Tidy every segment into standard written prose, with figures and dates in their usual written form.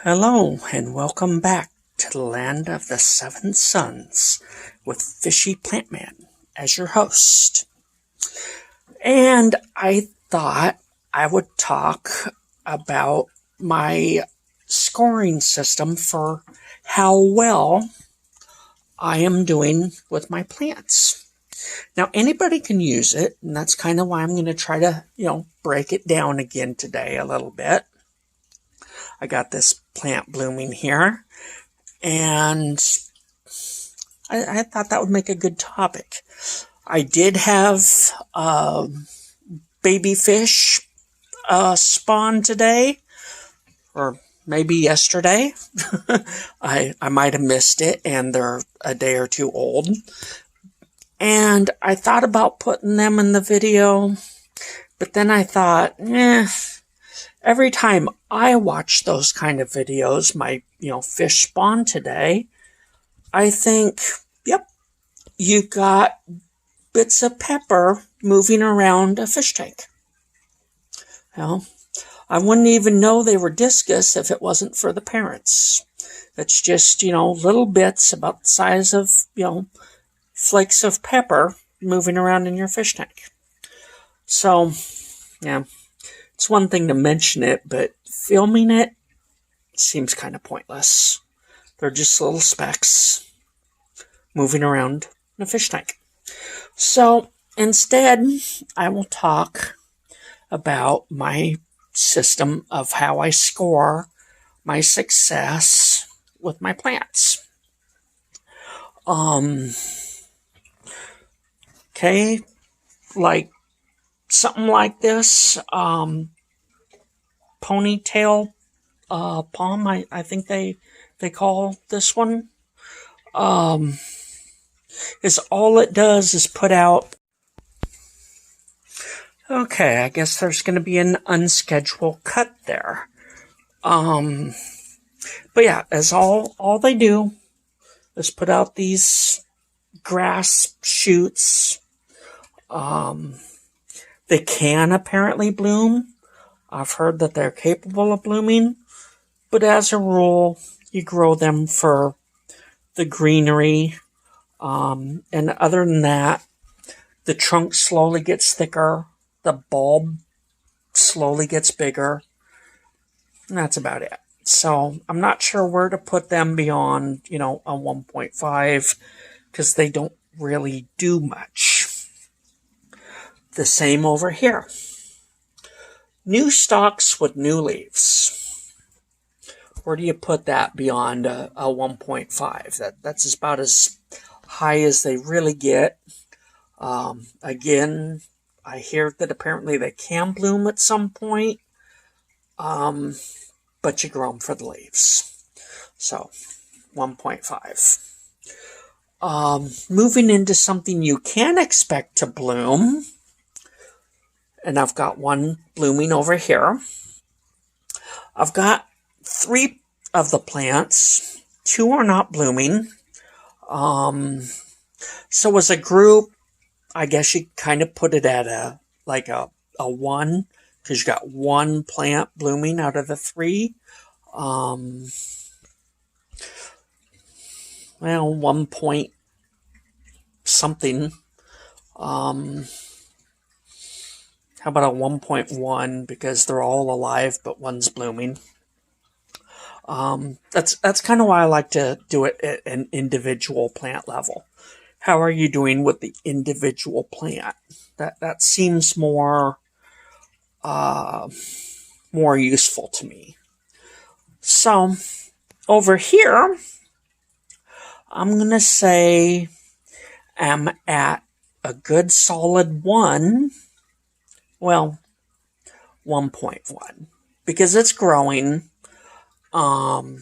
Hello, and welcome back to the land of the seven suns with Fishy Plantman as your host. And I thought I would talk about my scoring system for how well I am doing with my plants. Now, anybody can use it, and that's kind of why I'm going to try to, break it down again today a little bit. I got this plant blooming here, and I thought that would make a good topic. I did have baby fish spawn today, or maybe yesterday. I might have missed it, and they're a day or two old. And I thought about putting them in the video, but then I thought, every time I watch those kind of videos, my, fish spawn today, I think, yep, you got bits of pepper moving around a fish tank. Well, I wouldn't even know they were discus if it wasn't for the parents. It's just, little bits about the size of, flakes of pepper moving around in your fish tank. So, yeah, it's one thing to mention it, but filming it seems kind of pointless. They're just little specks moving around in a fish tank. So, instead, I will talk about my system of how I score my success with my plants. Okay, like something like this, ponytail palm, I think they call this one, is all it does is put out. Okay, I guess there's going to be an unscheduled cut there. But yeah, as all they do is put out these grass shoots. They can apparently bloom. I've heard that they're capable of blooming, but as a rule, you grow them for the greenery. And other than that, the trunk slowly gets thicker, the bulb slowly gets bigger, and that's about it. So I'm not sure where to put them beyond, a 1.5, because they don't really do much. The same over here. New stalks with new leaves. Where do you put that beyond a 1.5? That's about as high as they really get. Again, I hear that apparently they can bloom at some point, but you grow them for the leaves. So, 1.5. Moving into something you can expect to bloom. And I've got one blooming over here. I've got 3 of the plants. 2 are not blooming. So as a group, I guess you kind of put it at a 1, because you got 1 plant blooming out of the 3. 1 point something. How about a 1.1, because they're all alive, but one's blooming. That's kind of why I like to do it at an individual plant level. How are you doing with the individual plant? That seems more useful to me. So over here, I'm gonna say I'm at a good solid 1. Well, 1.1, because it's growing. Well,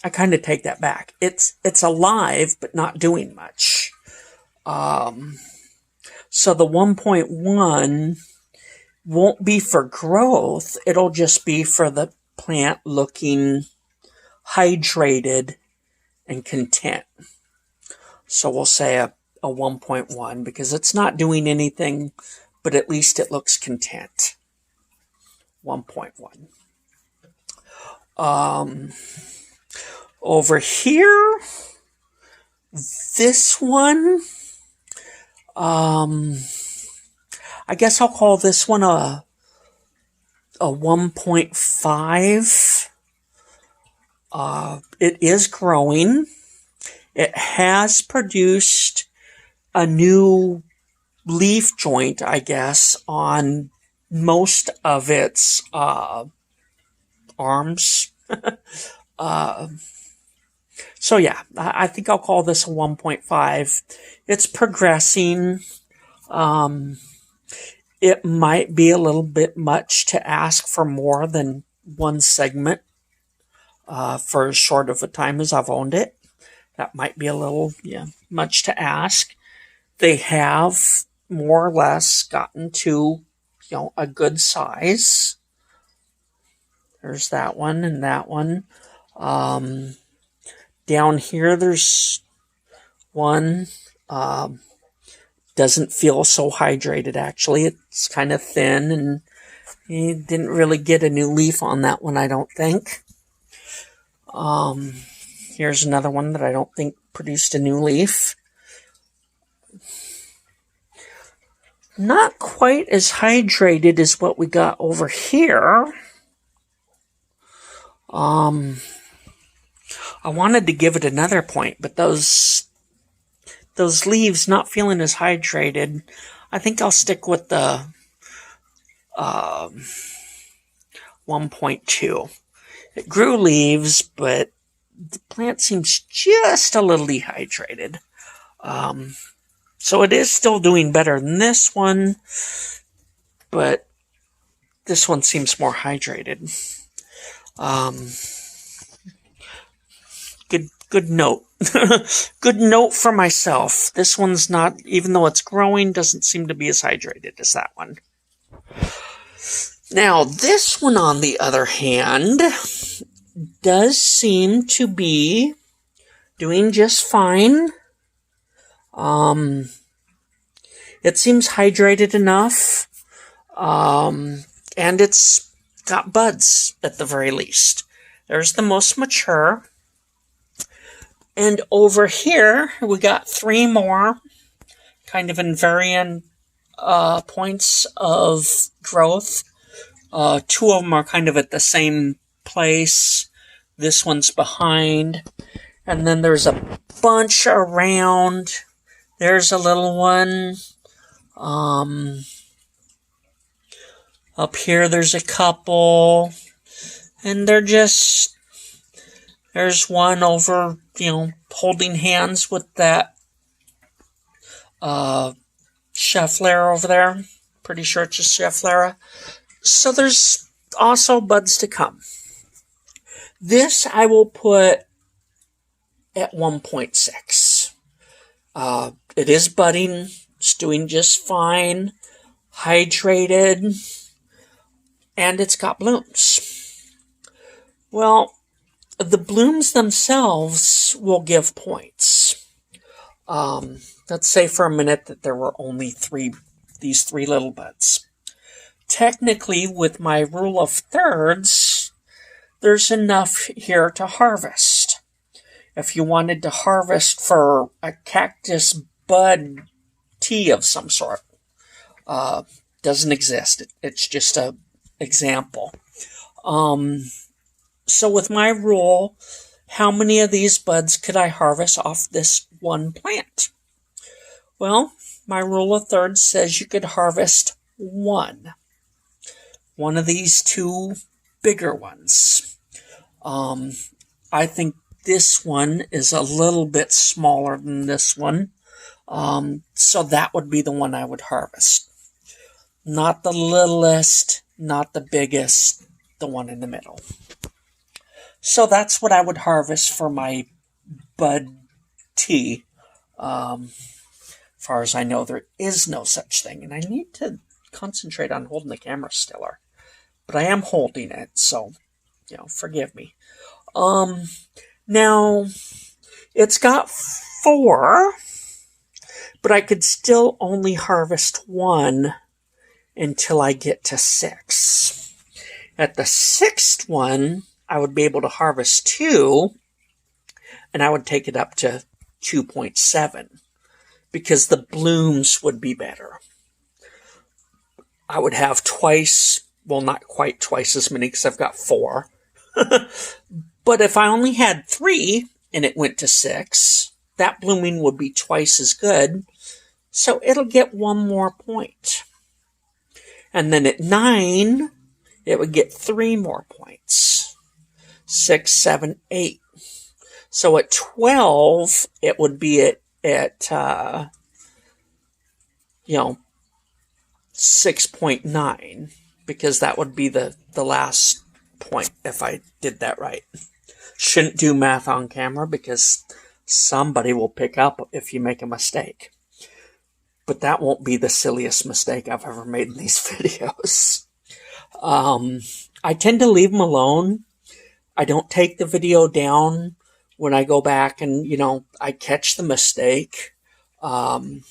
I kind of take that back. It's alive, but not doing much. So the 1.1 won't be for growth. It'll just be for the plant looking hydrated and content. So we'll say a 1.1, because it's not doing anything, but at least it looks content. 1.1. Over here, this one, I guess I'll call this one a 1.5. It is growing. It has produced a new leaf joint, I guess, on most of its arms. So yeah, I think I'll call this a 1.5. It's progressing. It might be a little bit much to ask for more than one segment for as short of a time as I've owned it. That might be a little much to ask. They have more or less gotten to a good size. There's that one and that one. Down here, there's one. Doesn't feel so hydrated, actually. It's kind of thin, and you didn't really get a new leaf on that one, I don't think. Here's another one that I don't think produced a new leaf. Not quite as hydrated as what we got over here. I wanted to give it another point, but those leaves not feeling as hydrated, I think I'll stick with the 1.2. It grew leaves, but the plant seems just a little dehydrated. So it is still doing better than this one, but this one seems more hydrated. Good note. Good note for myself. This one's not, even though it's growing, doesn't seem to be as hydrated as that one. Now, this one, on the other hand, does seem to be doing just fine. It seems hydrated enough. And it's got buds at the very least. There's the most mature. And over here, we got 3 more, kind of in varying points of growth. 2 of them are kind of at the same place. This one's behind. And then there's a bunch around. There's a little one. Up here, there's a couple. And they're just... There's one over, holding hands with that Schefflera over there. Pretty sure it's a Schefflera. So there's also buds to come. This I will put at 1.6. It is budding. It's doing just fine. Hydrated. And it's got blooms. Well, the blooms themselves will give points. Let's say for a minute that there were only these 3 little buds. Technically, with my rule of thirds, there's enough here to harvest. If you wanted to harvest for a cactus bud tea of some sort, doesn't exist. It's just an example. So with my rule, how many of these buds could I harvest off this one plant? Well, my rule of thirds says you could harvest 1. One of these 2 bigger ones. I think this one is a little bit smaller than this one. So that would be the one I would harvest. Not the littlest, not the biggest, the one in the middle. So that's what I would harvest for my bud tea. Far as I know, there is no such thing. And I need to concentrate on holding the camera stiller. But I am holding it, so, forgive me. Now, it's got 4, but I could still only harvest 1 until I get to 6. At the 6th one, I would be able to harvest 2, and I would take it up to 2.7 because the blooms would be better. I would have twice, well, not quite twice as many because I've got 4. But if I only had 3 and it went to 6, that blooming would be twice as good. So it'll get 1 more point. And then at 9, it would get 3 more points. 6, 7, 8. So at 12, it would be at 6.9, because that would be the last point if I did that right. Shouldn't do math on camera because somebody will pick up if you make a mistake. But that won't be the silliest mistake I've ever made in these videos. I tend to leave them alone. I don't take the video down when I go back and, I catch the mistake. I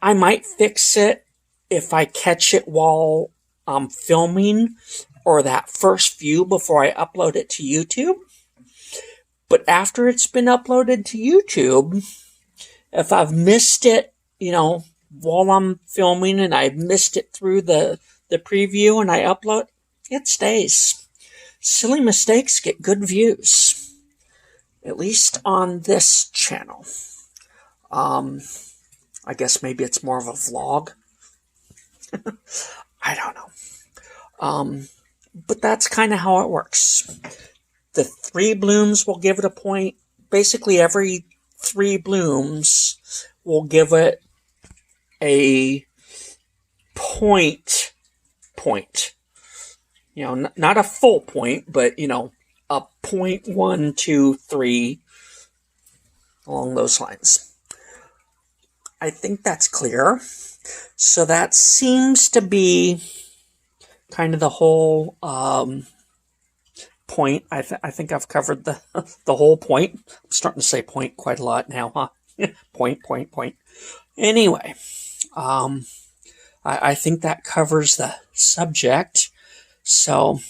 might fix it if I catch it while I'm filming or that first view before I upload it to YouTube. But after it's been uploaded to YouTube, if I've missed it, while I'm filming and I missed it through the preview and I upload, it stays. Silly mistakes get good views. At least on this channel. I guess maybe it's more of a vlog. I don't know. But that's kind of how it works. The 3 blooms will give it a point. Basically, every 3 blooms will give it a point. Not a full point, but, a 0.1, 2, 3, along those lines. I think that's clear. So that seems to be kind of the whole point. I think I've covered the whole point. I'm starting to say point quite a lot now, huh? Point. Anyway, I think that covers the subject. So,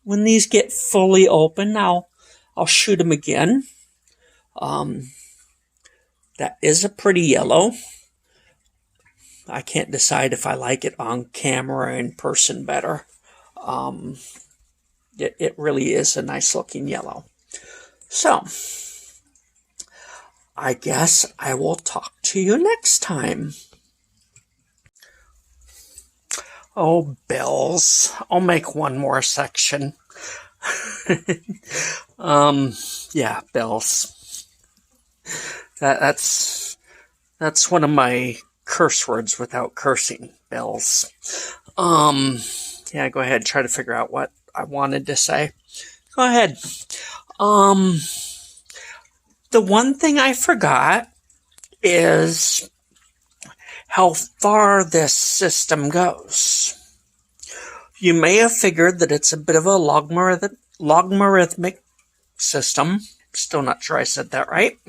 when these get fully open, I'll shoot them again. That is a pretty yellow. I can't decide if I like it on camera or in person better. It really is a nice looking yellow. So, I guess I will talk to you next time. Oh, bells. I'll make one more section. Yeah, bells. That's one of my curse words without cursing. Bells. Yeah, go ahead. Try to figure out what I wanted to say. Go ahead. The one thing I forgot is how far this system goes. You may have figured that it's a bit of a logarithmic system. Still not sure I said that right.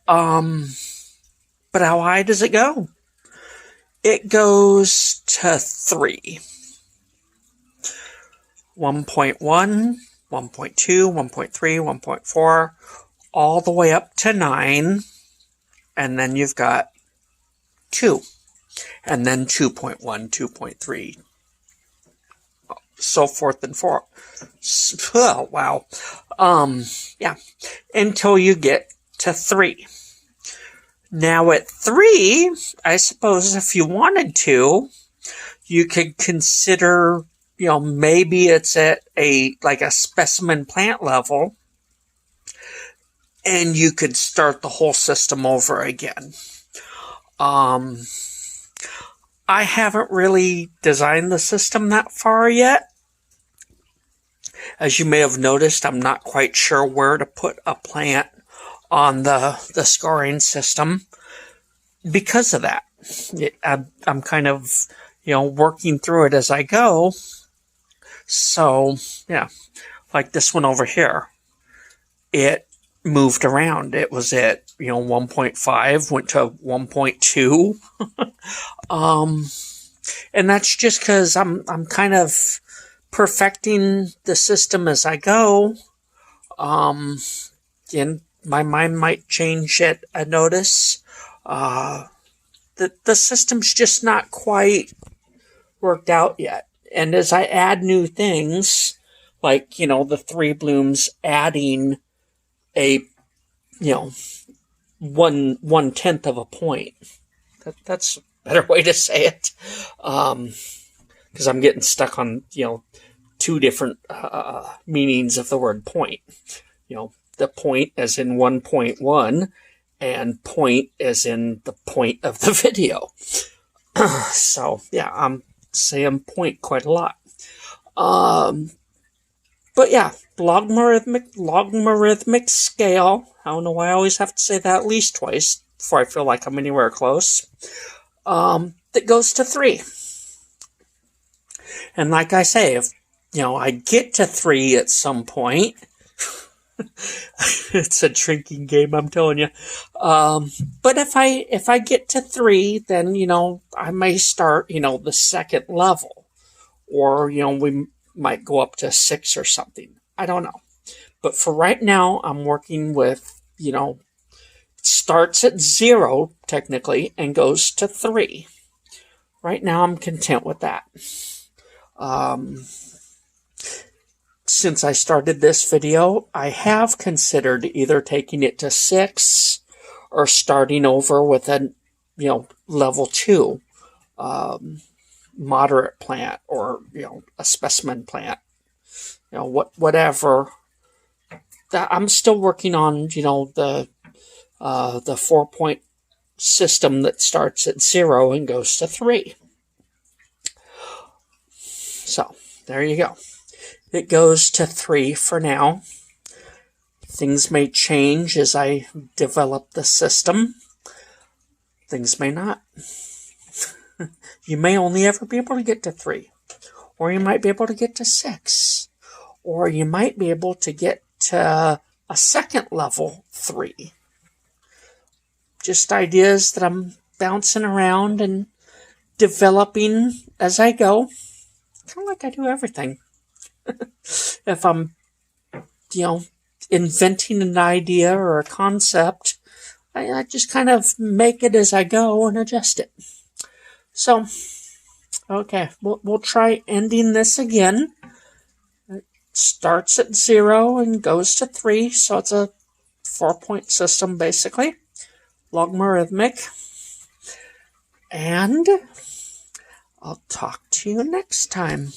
But how high does it go? It goes to 3. 1.1, 1.2, 1.3, 1.4, all the way up to 9. And then you've got 2. And then 2.1, 2.3. So forth and forth. Oh, wow. Yeah. Until you get to 3. Now at 3, I suppose if you wanted to, you could consider, maybe it's at a specimen plant level, and you could start the whole system over again. I haven't really designed the system that far yet. As you may have noticed, I'm not quite sure where to put a plant on the scoring system because of that. I'm kind of, working through it as I go. So, yeah, like this one over here, it moved around. It was at, 1.5, went to 1.2. And that's just because I'm kind of perfecting the system as I go. And my mind might change at a notice. The system's just not quite worked out yet. And as I add new things, like, the three blooms adding a, 1/10 of a point. That's a better way to say it. Because I'm getting stuck on, two different meanings of the word point. The point as in 1.1 and point as in the point of the video. So, yeah, I'm saying point quite a lot. But yeah, logarithmic scale. I don't know why I always have to say that at least twice before I feel like I'm anywhere close. That goes to 3. And like I say, if I get to 3 at some point, it's a drinking game, I'm telling you. But if I get to 3, then I may start the second level, or we might go up to 6 or something. I don't know. But for right now, I'm working with it starts at 0 technically and goes to 3. Right now, I'm content with that. Since I started this video, I have considered either taking it to 6 or starting over with a, level 2 moderate plant, or, a specimen plant, whatever. I'm still working on, the 4-point system that starts at 0 and goes to 3. So, there you go. It goes to 3 for now. Things may change as I develop the system. Things may not. You may only ever be able to get to 3. Or you might be able to get to 6. Or you might be able to get to a second level 3. Just ideas that I'm bouncing around and developing as I go. Kind of like I do everything. If I'm, inventing an idea or a concept, I just kind of make it as I go and adjust it. So, okay, we'll try ending this again. It starts at 0 and goes to 3, so it's a 4-point system, basically. Logarithmic. And I'll talk to you next time.